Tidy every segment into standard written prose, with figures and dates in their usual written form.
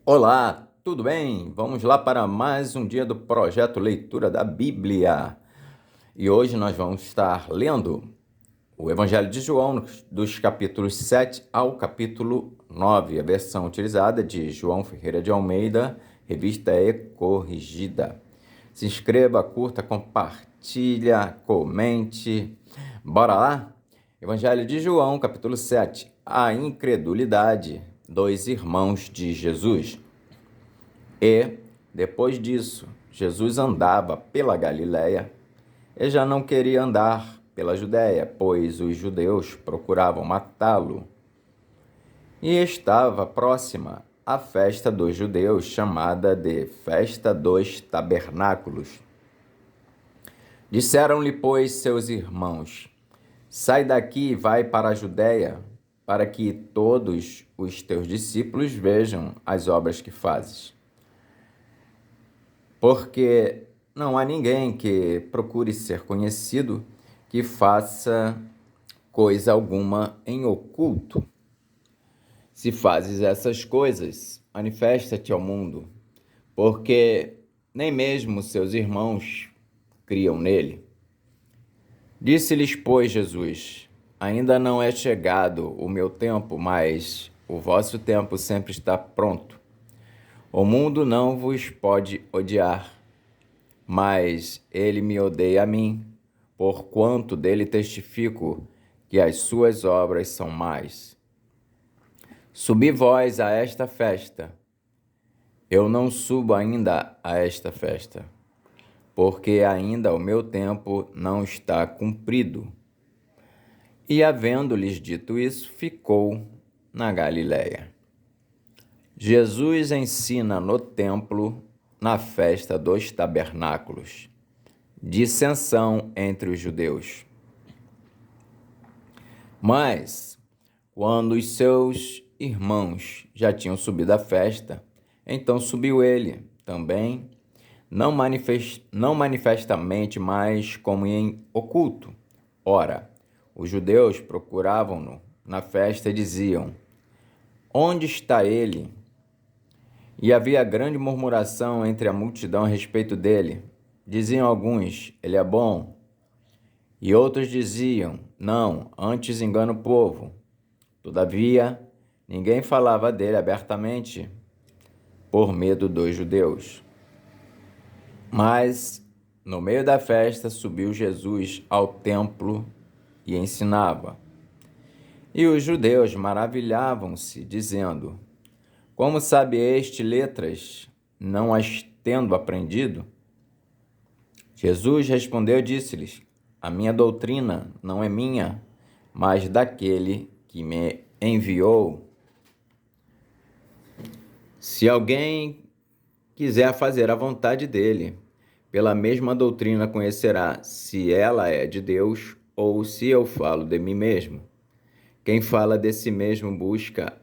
Olá, tudo bem? Vamos lá para mais um dia do projeto Leitura da Bíblia. E hoje nós vamos estar lendo o Evangelho de João, dos capítulos 7 ao capítulo 9, a versão utilizada de João Ferreira de Almeida, revista E Corrigida. Se inscreva, curta, compartilha, comente. Bora lá? Evangelho de João, capítulo 7. A incredulidade dos irmãos de Jesus. E, depois disso, Jesus andava pela Galiléia e já não queria andar pela Judéia, pois os judeus procuravam matá-lo. E estava próxima a festa dos judeus, chamada de Festa dos Tabernáculos. Disseram-lhe, pois, seus irmãos: Sai daqui e vai para a Judéia, para que todos os teus discípulos vejam as obras que fazes. Porque não há ninguém que procure ser conhecido que faça coisa alguma em oculto. Se fazes essas coisas, manifesta-te ao mundo, porque nem mesmo seus irmãos criam nele. Disse-lhes, pois, Jesus: Ainda não é chegado o meu tempo, mas o vosso tempo sempre está pronto. O mundo não vos pode odiar, mas ele me odeia a mim, porquanto dele testifico que as suas obras são más. Subi vós a esta festa. Eu não subo ainda a esta festa, porque ainda o meu tempo não está cumprido. E, havendo-lhes dito isso, ficou na Galiléia. Jesus ensina no templo, na festa dos tabernáculos. Dissensão entre os judeus. Mas, quando os seus irmãos já tinham subido à festa, então subiu ele também, não manifestamente, mas como em oculto. Ora, os judeus procuravam-no na festa e diziam: Onde está ele? E havia grande murmuração entre a multidão a respeito dele. Diziam alguns: Ele é bom. E outros diziam: Não, antes engana o povo. Todavia, ninguém falava dele abertamente, por medo dos judeus. Mas, no meio da festa, subiu Jesus ao templo e ensinava. E os judeus maravilhavam-se, dizendo: Como sabe este letras, não as tendo aprendido? Jesus respondeu e disse-lhes: A minha doutrina não é minha, mas daquele que me enviou. Se alguém quiser fazer a vontade dele, pela mesma doutrina conhecerá se ela é de Deus ou se eu falo de mim mesmo. Quem fala de si mesmo busca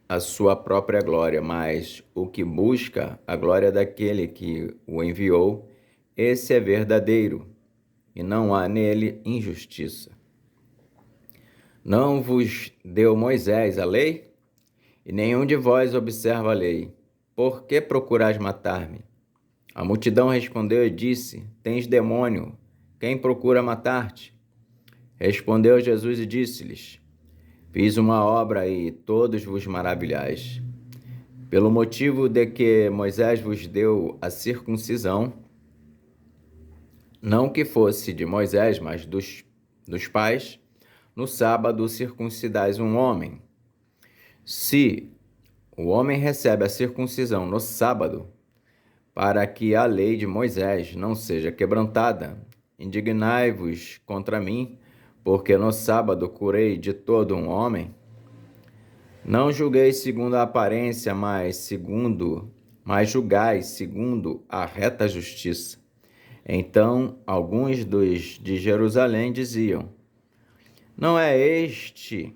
a sua própria glória, mas o que busca a glória daquele que o enviou, esse é verdadeiro, e não há nele injustiça. Não vos deu Moisés a lei? E nenhum de vós observa a lei. Por que procurais matar-me? A multidão respondeu e disse: Tens demônio, quem procura matar-te? Respondeu Jesus e disse-lhes: Fiz uma obra e todos vos maravilhais. Pelo motivo de que Moisés vos deu a circuncisão, não que fosse de Moisés, mas dos pais, no sábado circuncidais um homem. Se o homem recebe a circuncisão no sábado, para que a lei de Moisés não seja quebrantada, indignai-vos contra mim, porque no sábado curei de todo um homem. Não julgueis segundo a aparência, mas julgai segundo a reta justiça. Então, alguns dos de Jerusalém diziam: Não é este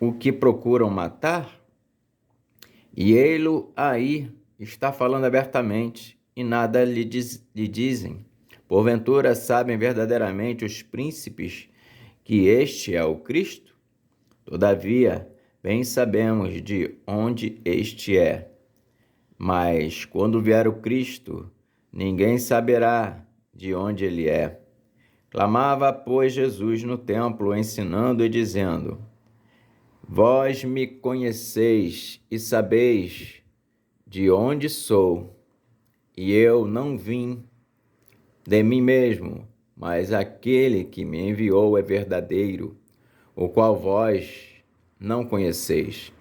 o que procuram matar? E ele aí está falando abertamente, e nada lhe dizem. Porventura sabem verdadeiramente os príncipes que este é o Cristo? Todavia, bem sabemos de onde este é. Mas quando vier o Cristo, ninguém saberá de onde ele é. Clamava, pois, Jesus no templo, ensinando e dizendo: Vós me conheceis e sabeis de onde sou, e eu não vim de mim mesmo, mas aquele que me enviou é verdadeiro, o qual vós não conheceis.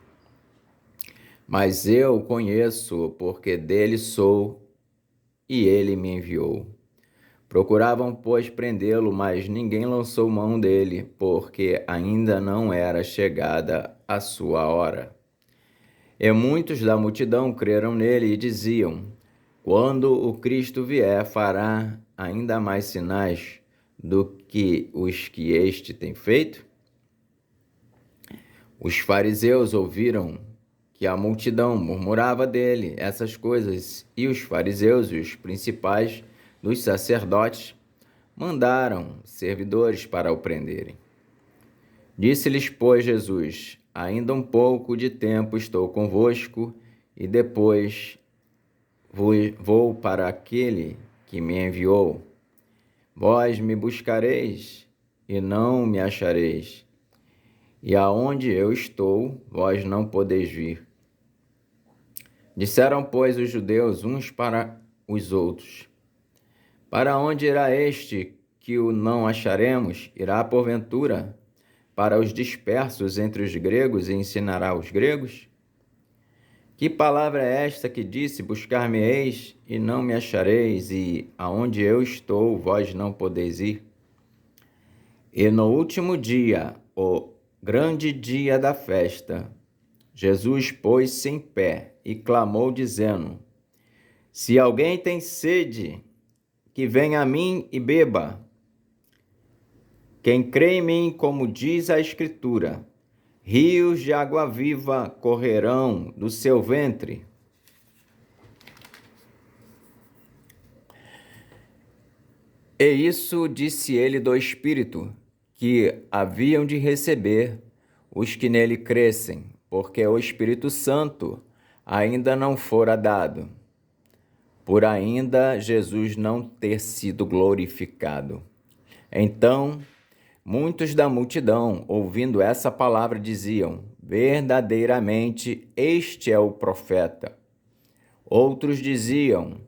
Mas eu o conheço, porque dele sou, e ele me enviou. Procuravam, pois, prendê-lo, mas ninguém lançou mão dele, porque ainda não era chegada a sua hora. E muitos da multidão creram nele e diziam: Quando o Cristo vier, fará ainda mais sinais do que os que este tem feito? Os fariseus ouviram que a multidão murmurava dele essas coisas, e os fariseus e os principais dos sacerdotes mandaram servidores para o prenderem. Disse-lhes, pois, Jesus: Ainda um pouco de tempo estou convosco, e depois vou para aquele que me enviou. Vós me buscareis e não me achareis, e aonde eu estou, vós não podeis vir. Disseram, pois, os judeus uns para os outros: Para onde irá este que o não acharemos? Irá, porventura, para os dispersos entre os gregos e ensinará os gregos? Que palavra é esta que disse: Buscar-me-eis e não me achareis, e aonde eu estou, vós não podeis ir? E no último dia, o grande dia da festa, Jesus pôs-se em pé e clamou, dizendo: Se alguém tem sede, que venha a mim e beba. Quem crê em mim, como diz a Escritura, rios de água viva correrão do seu ventre. E isso disse ele do Espírito, que haviam de receber os que nele crescem, porque o Espírito Santo ainda não fora dado, por ainda Jesus não ter sido glorificado. Então, muitos da multidão, ouvindo essa palavra, diziam: Verdadeiramente, este é o profeta. Outros diziam: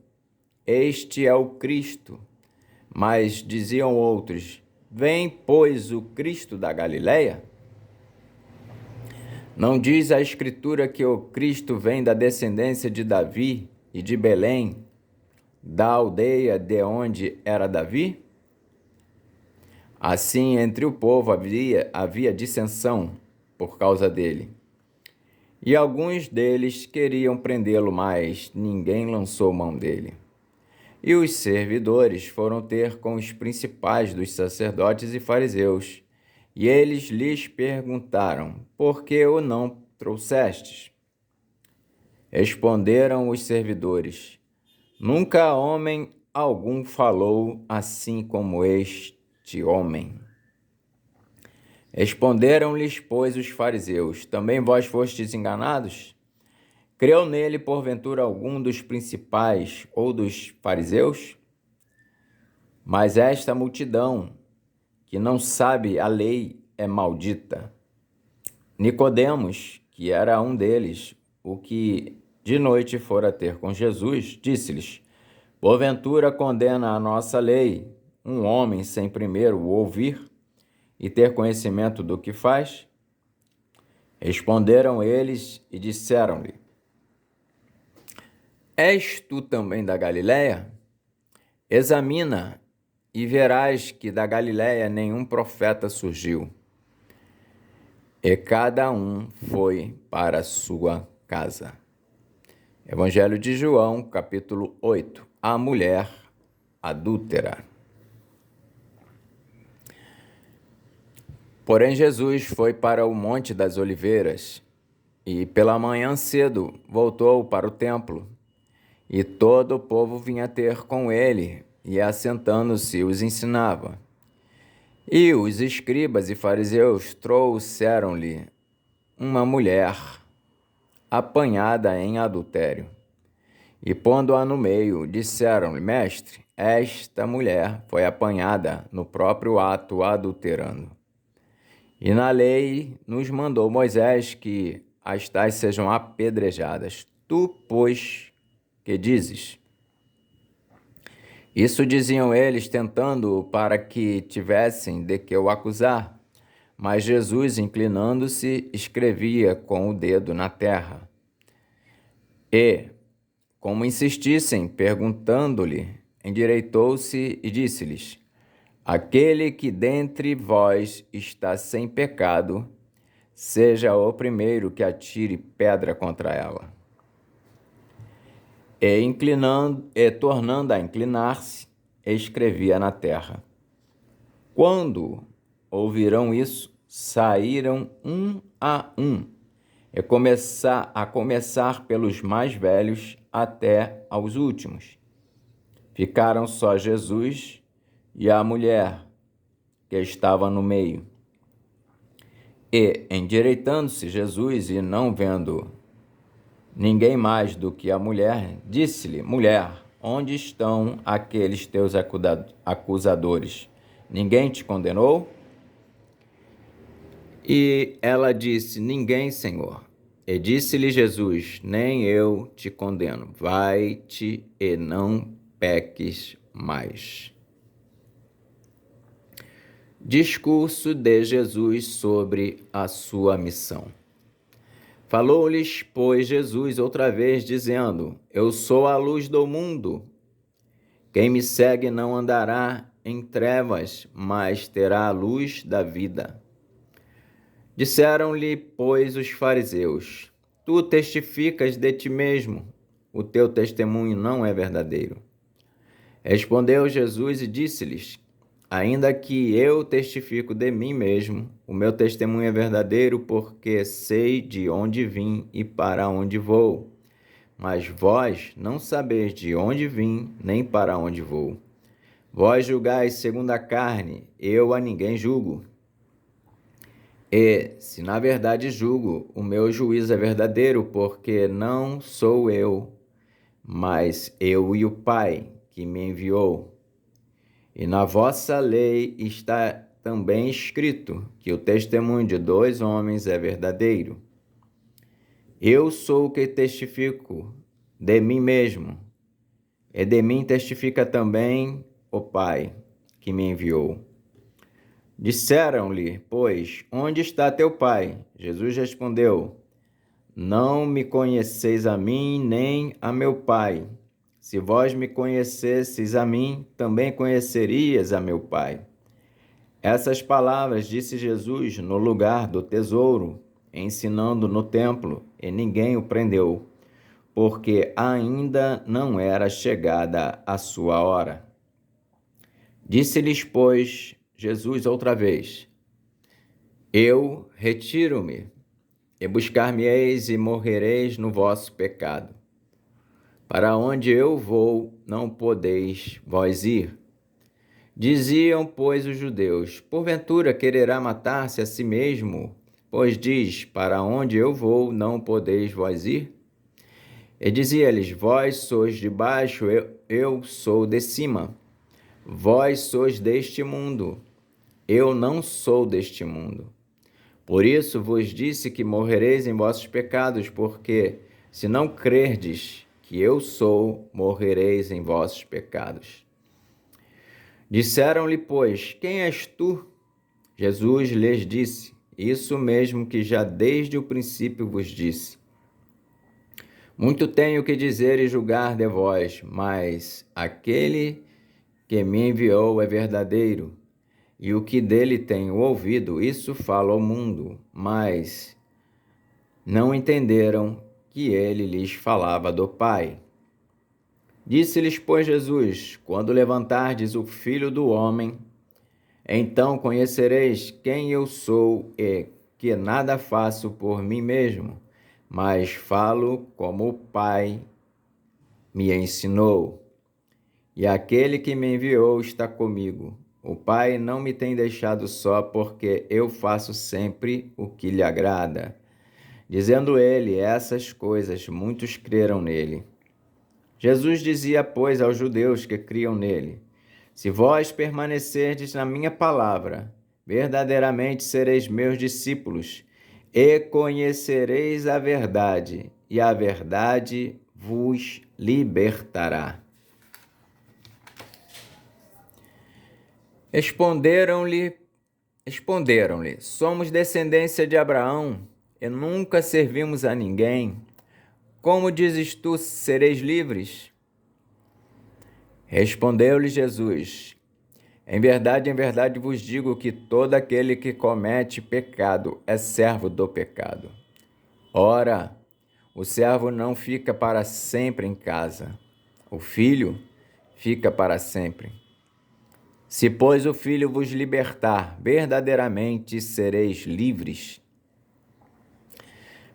Este é o Cristo. Mas diziam outros: Vem, pois, o Cristo da Galileia? Não diz a Escritura que o Cristo vem da descendência de Davi e de Belém, da aldeia de onde era Davi? Assim, entre o povo havia dissensão por causa dele. E alguns deles queriam prendê-lo, mas ninguém lançou mão dele. E os servidores foram ter com os principais dos sacerdotes e fariseus, e eles lhes perguntaram: Por que o não trouxestes? Responderam os servidores: Nunca homem algum falou assim como este homem. Responderam-lhes, pois, os fariseus: Também vós fostes enganados? Creu nele, porventura, algum dos principais ou dos fariseus? Mas esta multidão, que não sabe a lei, é maldita. Nicodemos, que era um deles, o que de noite fora ter com Jesus, disse-lhes: Porventura condena a nossa lei um homem sem primeiro o ouvir e ter conhecimento do que faz? Responderam eles e disseram-lhe: És tu também da Galileia? Examina e verás que da Galileia nenhum profeta surgiu. E cada um foi para a sua casa. Evangelho de João, capítulo 8. A mulher adúltera. Porém, Jesus foi para o Monte das Oliveiras e, pela manhã cedo, voltou para o templo. E todo o povo vinha ter com ele, e assentando-se os ensinava. E os escribas e fariseus trouxeram-lhe uma mulher apanhada em adultério. E pondo-a no meio, disseram-lhe: Mestre, esta mulher foi apanhada no próprio ato adulterando. E na lei nos mandou Moisés que as tais sejam apedrejadas. Tu, pois, que dizes? Isso diziam eles, tentando para que tivessem de que o acusar. Mas Jesus, inclinando-se, escrevia com o dedo na terra. E, como insistissem, perguntando-lhe, endireitou-se e disse-lhes: Aquele que dentre vós está sem pecado, seja o primeiro que atire pedra contra ela. E tornando a inclinar-se, escrevia na terra. Quando ouviram isso, saíram a um, a começar pelos mais velhos até aos últimos. Ficaram só Jesus e a mulher que estava no meio. E, endireitando-se Jesus e não vendo ninguém mais do que a mulher, disse-lhe: Mulher, onde estão aqueles teus acusadores? Ninguém te condenou? E ela disse: Ninguém, Senhor. E disse-lhe Jesus: Nem eu te condeno. Vai-te e não peques mais. Discurso de Jesus sobre a sua missão. Falou-lhes, pois, Jesus outra vez, dizendo: Eu sou a luz do mundo. Quem me segue não andará em trevas, mas terá a luz da vida. Disseram-lhe, pois, os fariseus: Tu testificas de ti mesmo, o teu testemunho não é verdadeiro. Respondeu Jesus e disse-lhes: Ainda que eu testifico de mim mesmo, o meu testemunho é verdadeiro, porque sei de onde vim e para onde vou. Mas vós não sabeis de onde vim, nem para onde vou. Vós julgais segundo a carne, eu a ninguém julgo. E, se na verdade julgo, o meu juízo é verdadeiro, porque não sou eu, mas eu e o Pai que me enviou. E na vossa lei está também escrito que o testemunho de 2 homens é verdadeiro. Eu sou o que testifico de mim mesmo, e de mim testifica também o Pai que me enviou. Disseram-lhe, pois, onde está teu pai? Jesus respondeu: Não me conheceis a mim, nem a meu pai. Se vós me conhecesseis a mim, também conhecerias a meu pai. Essas palavras disse Jesus no lugar do tesouro, ensinando no templo, e ninguém o prendeu, porque ainda não era chegada a sua hora. Disse-lhes, pois, Jesus outra vez: Eu retiro-me, e buscar-me-eis e morrereis no vosso pecado. Para onde eu vou, não podeis vós ir. Diziam, pois, os judeus: Porventura quererá matar-se a si mesmo? Pois diz: Para onde eu vou, não podeis vós ir? E dizia-lhes: Vós sois de baixo, eu sou de cima. Vós sois deste mundo, eu não sou deste mundo. Por isso vos disse que morrereis em vossos pecados, porque, se não crerdes que eu sou, morrereis em vossos pecados. Disseram-lhe, pois: Quem és tu? Jesus lhes disse: Isso mesmo que já desde o princípio vos disse. Muito tenho que dizer e julgar de vós, mas aquele que me enviou é verdadeiro, e o que dele tenho ouvido, isso falo ao mundo, mas não entenderam que ele lhes falava do Pai. Disse-lhes, pois, Jesus: Quando levantardes o Filho do Homem, então conhecereis quem eu sou e que nada faço por mim mesmo, mas falo como o Pai me ensinou. E aquele que me enviou está comigo. O Pai não me tem deixado só, porque eu faço sempre o que lhe agrada. Dizendo ele essas coisas, muitos creram nele. Jesus dizia, pois, aos judeus que criam nele: Se vós permanecerdes na minha palavra, verdadeiramente sereis meus discípulos, e conhecereis a verdade, e a verdade vos libertará. Responderam-lhe, somos descendência de Abraão, e nunca servimos a ninguém. Como dizes tu, sereis livres? Respondeu-lhe Jesus: em verdade vos digo que todo aquele que comete pecado é servo do pecado. Ora, o servo não fica para sempre em casa, o filho fica para sempre. Se, pois, o Filho vos libertar, verdadeiramente sereis livres.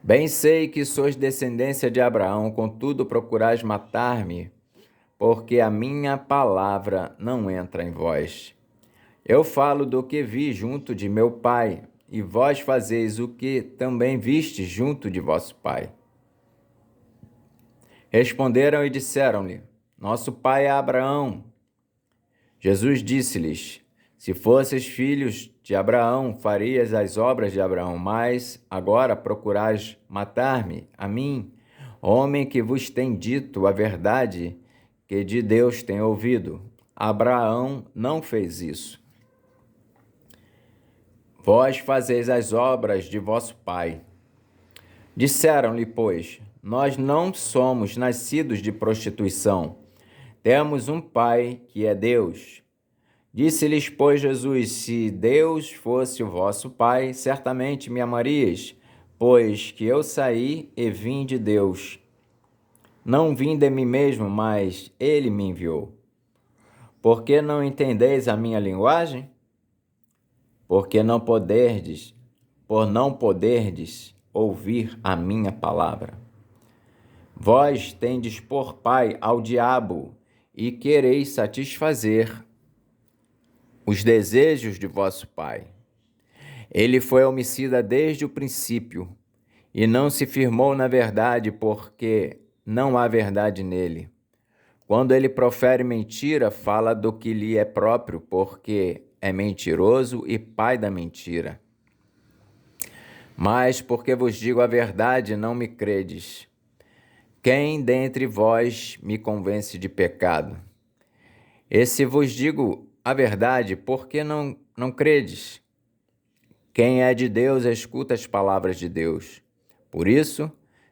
Bem sei que sois descendência de Abraão, contudo procurais matar-me, porque a minha palavra não entra em vós. Eu falo do que vi junto de meu Pai, e vós fazeis o que também vistes junto de vosso pai. Responderam e disseram-lhe: Nosso pai é Abraão. Jesus disse-lhes: Se fosseis filhos de Abraão, farias as obras de Abraão, mas agora procurais matar-me, a mim, homem que vos tem dito a verdade que de Deus tem ouvido. Abraão não fez isso. Vós fazeis as obras de vosso pai. Disseram-lhe, pois, nós não somos nascidos de prostituição. Temos um pai que é Deus. Disse-lhes, pois, Jesus: Se Deus fosse o vosso pai, certamente me amarias, pois que eu saí e vim de Deus. Não vim de mim mesmo, mas ele me enviou. Por que não entendeis a minha linguagem? Por não poderdes ouvir a minha palavra. Vós tendes por pai ao diabo, e quereis satisfazer os desejos de vosso pai. Ele foi homicida desde o princípio, e não se firmou na verdade, porque não há verdade nele. Quando ele profere mentira, fala do que lhe é próprio, porque é mentiroso e pai da mentira. Mas porque vos digo a verdade, não me credes. Quem dentre vós me convence de pecado? E se vos digo a verdade, por que não credes? Quem é de Deus escuta as palavras de Deus. Por isso,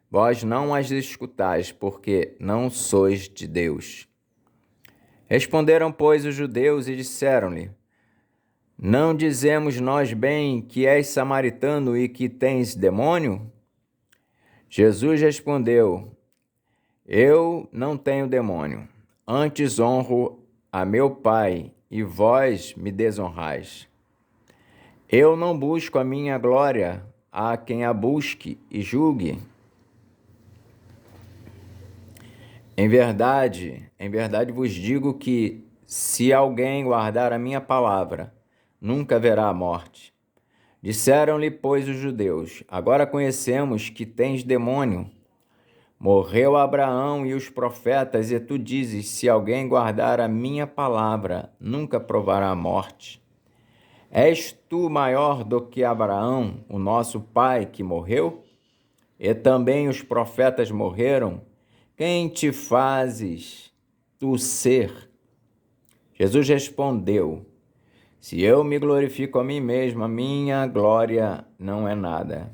vós não as escutais, porque não sois de Deus. Responderam, pois, os judeus e disseram-lhe: Não dizemos nós bem que és samaritano e que tens demônio? Jesus respondeu: Eu não tenho demônio, antes honro a meu Pai, e vós me desonrais. Eu não busco a minha glória, há quem a busque e julgue. Em verdade vos digo que, se alguém guardar a minha palavra, nunca verá a morte. Disseram-lhe, pois, os judeus: Agora conhecemos que tens demônio. Morreu Abraão e os profetas, e tu dizes: Se alguém guardar a minha palavra, nunca provará a morte. És tu maior do que Abraão, o nosso pai, que morreu? E também os profetas morreram? Quem te fazes tu ser? Jesus respondeu: Se eu me glorifico a mim mesmo, a minha glória não é nada.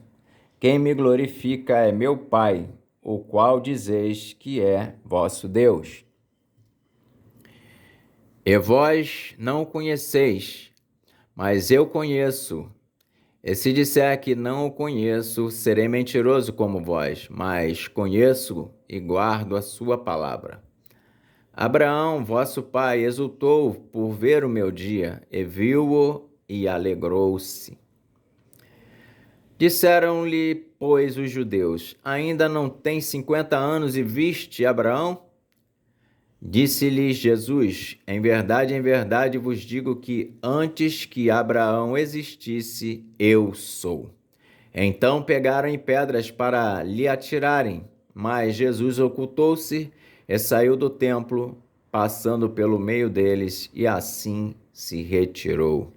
Quem me glorifica é meu Pai, o qual dizeis que é vosso Deus. E vós não o conheceis, mas eu conheço. E se disser que não o conheço, serei mentiroso como vós, mas conheço e guardo a sua palavra. Abraão, vosso pai, exultou por ver o meu dia, e viu-o e alegrou-se. Disseram-lhe, pois, os judeus: Ainda não tens 50 anos e viste Abraão? Disse-lhes Jesus: em verdade vos digo que antes que Abraão existisse, eu sou. Então pegaram em pedras para lhe atirarem, mas Jesus ocultou-se e saiu do templo, passando pelo meio deles, e assim se retirou.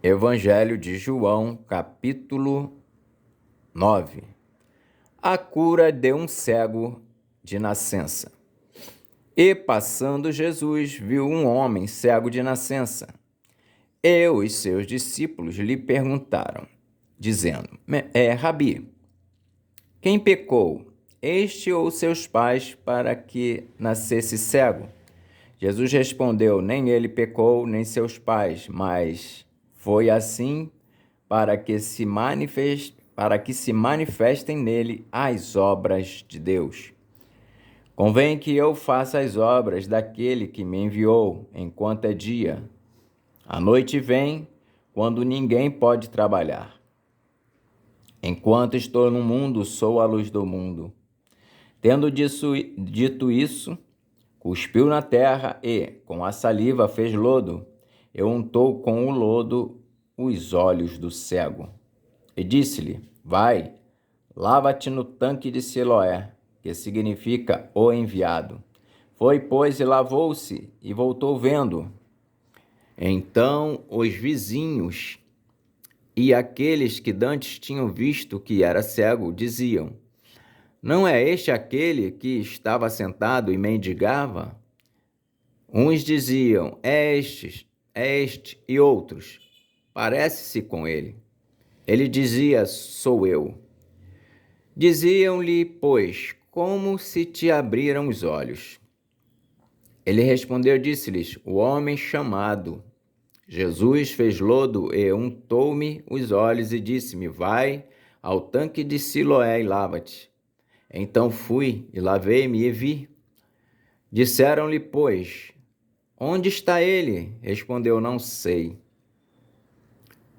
Evangelho de João, capítulo 9. A cura de um cego de nascença. E passando Jesus, viu um homem cego de nascença. E os seus discípulos lhe perguntaram, dizendo: Rabi, quem pecou, este ou seus pais, para que nascesse cego? Jesus respondeu: nem ele pecou, nem seus pais, mas foi assim para que se manifestem nele as obras de Deus. Convém que eu faça as obras daquele que me enviou, enquanto é dia. A noite vem, quando ninguém pode trabalhar. Enquanto estou no mundo, sou a luz do mundo. Tendo dito isso, cuspiu na terra e, com a saliva, fez lodo, e untou com o lodo os olhos do cego. E disse-lhe: vai, lava-te no tanque de Siloé, que significa o enviado. Foi, pois, e lavou-se, e voltou vendo. Então os vizinhos e aqueles que dantes tinham visto que era cego diziam: não é este aquele que estava sentado e mendigava? Uns diziam: é este, e outros: parece-se com ele. Ele dizia: sou eu. Diziam-lhe, pois, como se te abriram os olhos? Ele respondeu e disse-lhes: o homem chamado Jesus fez lodo e untou-me os olhos e disse-me: vai ao tanque de Siloé e lava-te. Então fui e lavei-me e vi. Disseram-lhe, pois, onde está ele? Respondeu: não sei.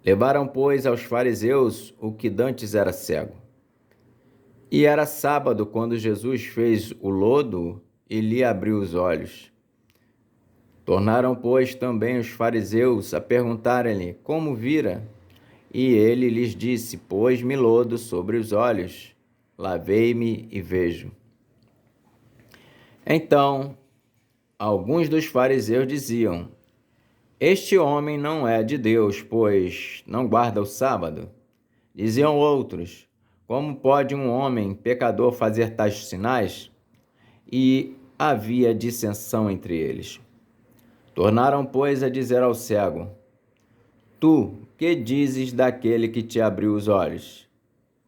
Levaram, pois, aos fariseus o que dantes era cego. E era sábado quando Jesus fez o lodo e lhe abriu os olhos. Tornaram, pois, também os fariseus a perguntarem-lhe como vira. E ele lhes disse: pôs-me lodo sobre os olhos, lavei-me e vejo. Então, alguns dos fariseus diziam: este homem não é de Deus, pois não guarda o sábado. Diziam outros: como pode um homem pecador fazer tais sinais? E havia dissensão entre eles. Tornaram, pois, a dizer ao cego: tu, que dizes daquele que te abriu os olhos?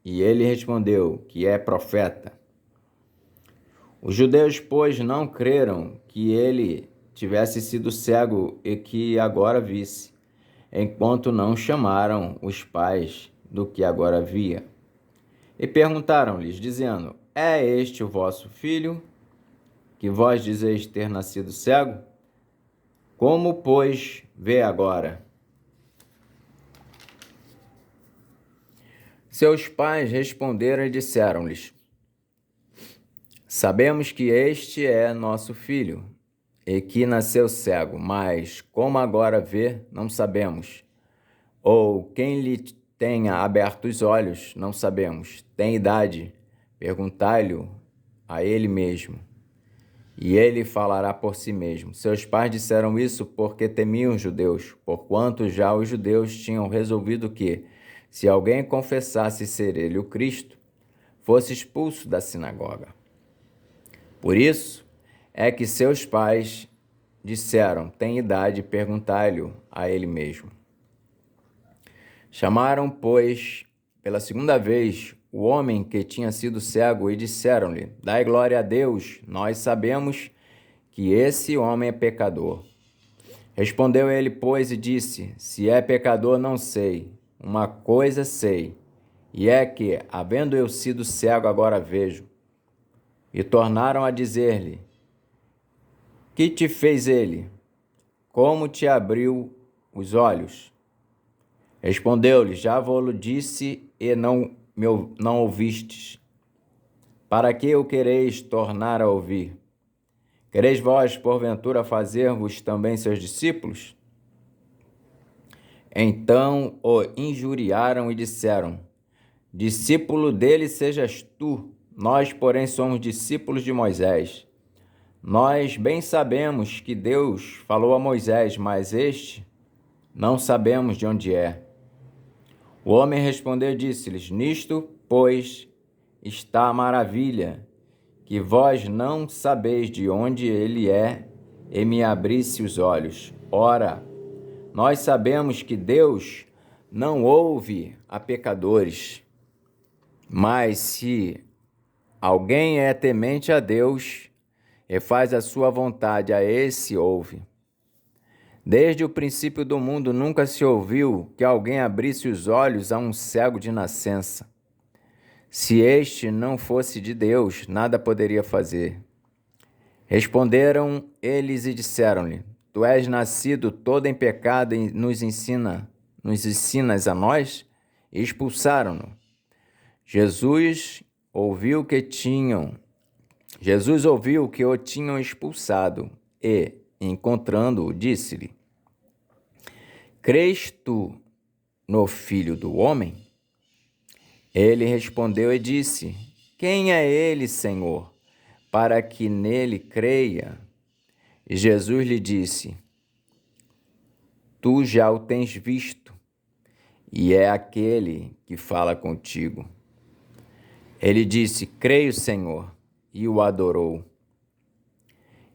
E ele respondeu que é profeta. Os judeus, pois, não creram que ele tivesse sido cego e que agora visse, enquanto não chamaram os pais do que agora via. E perguntaram-lhes, dizendo: é este o vosso filho, que vós dizeis ter nascido cego? Como, pois, vê agora? Seus pais responderam e disseram-lhes: sabemos que este é nosso filho, e que nasceu cego, mas como agora vê, não sabemos. Ou quem lhe tenha aberto os olhos, não sabemos. Tem idade, perguntai-lhe a ele mesmo, e ele falará por si mesmo. Seus pais disseram isso porque temiam os judeus, porquanto já os judeus tinham resolvido que, se alguém confessasse ser ele o Cristo, fosse expulso da sinagoga. Por isso é que seus pais disseram: tem idade, perguntai-lhe a ele mesmo. Chamaram, pois, pela segunda vez o homem que tinha sido cego e disseram-lhe: dai glória a Deus, nós sabemos que esse homem é pecador. Respondeu ele, pois, e disse: se é pecador, não sei. Uma coisa sei, e é que, havendo eu sido cego, agora vejo. E tornaram a dizer-lhe: que te fez ele? Como te abriu os olhos? Respondeu-lhe: já vou-lo disse e não ouvistes. Para que o quereis tornar a ouvir? Quereis vós, porventura, fazer-vos também seus discípulos? Então o injuriaram e disseram: discípulo dele sejas tu, Nós, porém, somos discípulos de Moisés. Nós bem sabemos que Deus falou a Moisés, mas este não sabemos de onde é. O homem respondeu e disse-lhes: Nisto, pois, está a maravilha, que vós não sabeis de onde ele é, e me abrisse os olhos. Ora, nós sabemos que Deus não ouve a pecadores, mas se alguém é temente a Deus e faz a sua vontade, a esse ouve. Desde o princípio do mundo nunca se ouviu que alguém abrisse os olhos a um cego de nascença. Se este não fosse de Deus, nada poderia fazer. Responderam eles e disseram-lhe: Tu és nascido todo em pecado e nos ensinas a nós? E expulsaram-no. Jesus ouviu que o tinham expulsado e, encontrando-o, disse-lhe: Crês tu no Filho do Homem? Ele respondeu e disse: Quem é ele, Senhor, para que nele creia? E Jesus lhe disse: Tu já o tens visto, e é aquele que fala contigo. Ele disse: Creio, Senhor, e o adorou.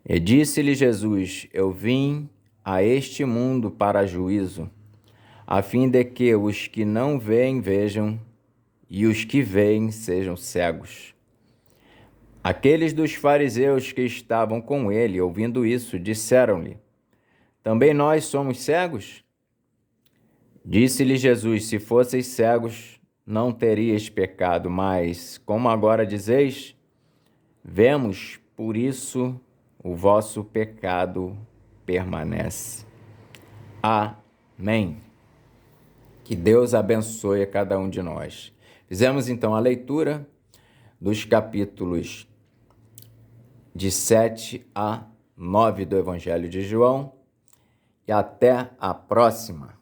E disse-lhe Jesus: Eu vim a este mundo para juízo, a fim de que os que não veem vejam, e os que veem sejam cegos. Aqueles dos fariseus que estavam com ele, ouvindo isso, disseram-lhe: Também nós somos cegos? Disse-lhe Jesus: Se fosseis cegos, não teríeis pecado, mas, como agora dizeis, vemos, por isso o vosso pecado permanece. Amém. Que Deus abençoe a cada um de nós. Fizemos então a leitura dos capítulos de 7 a 9 do Evangelho de João e até a próxima.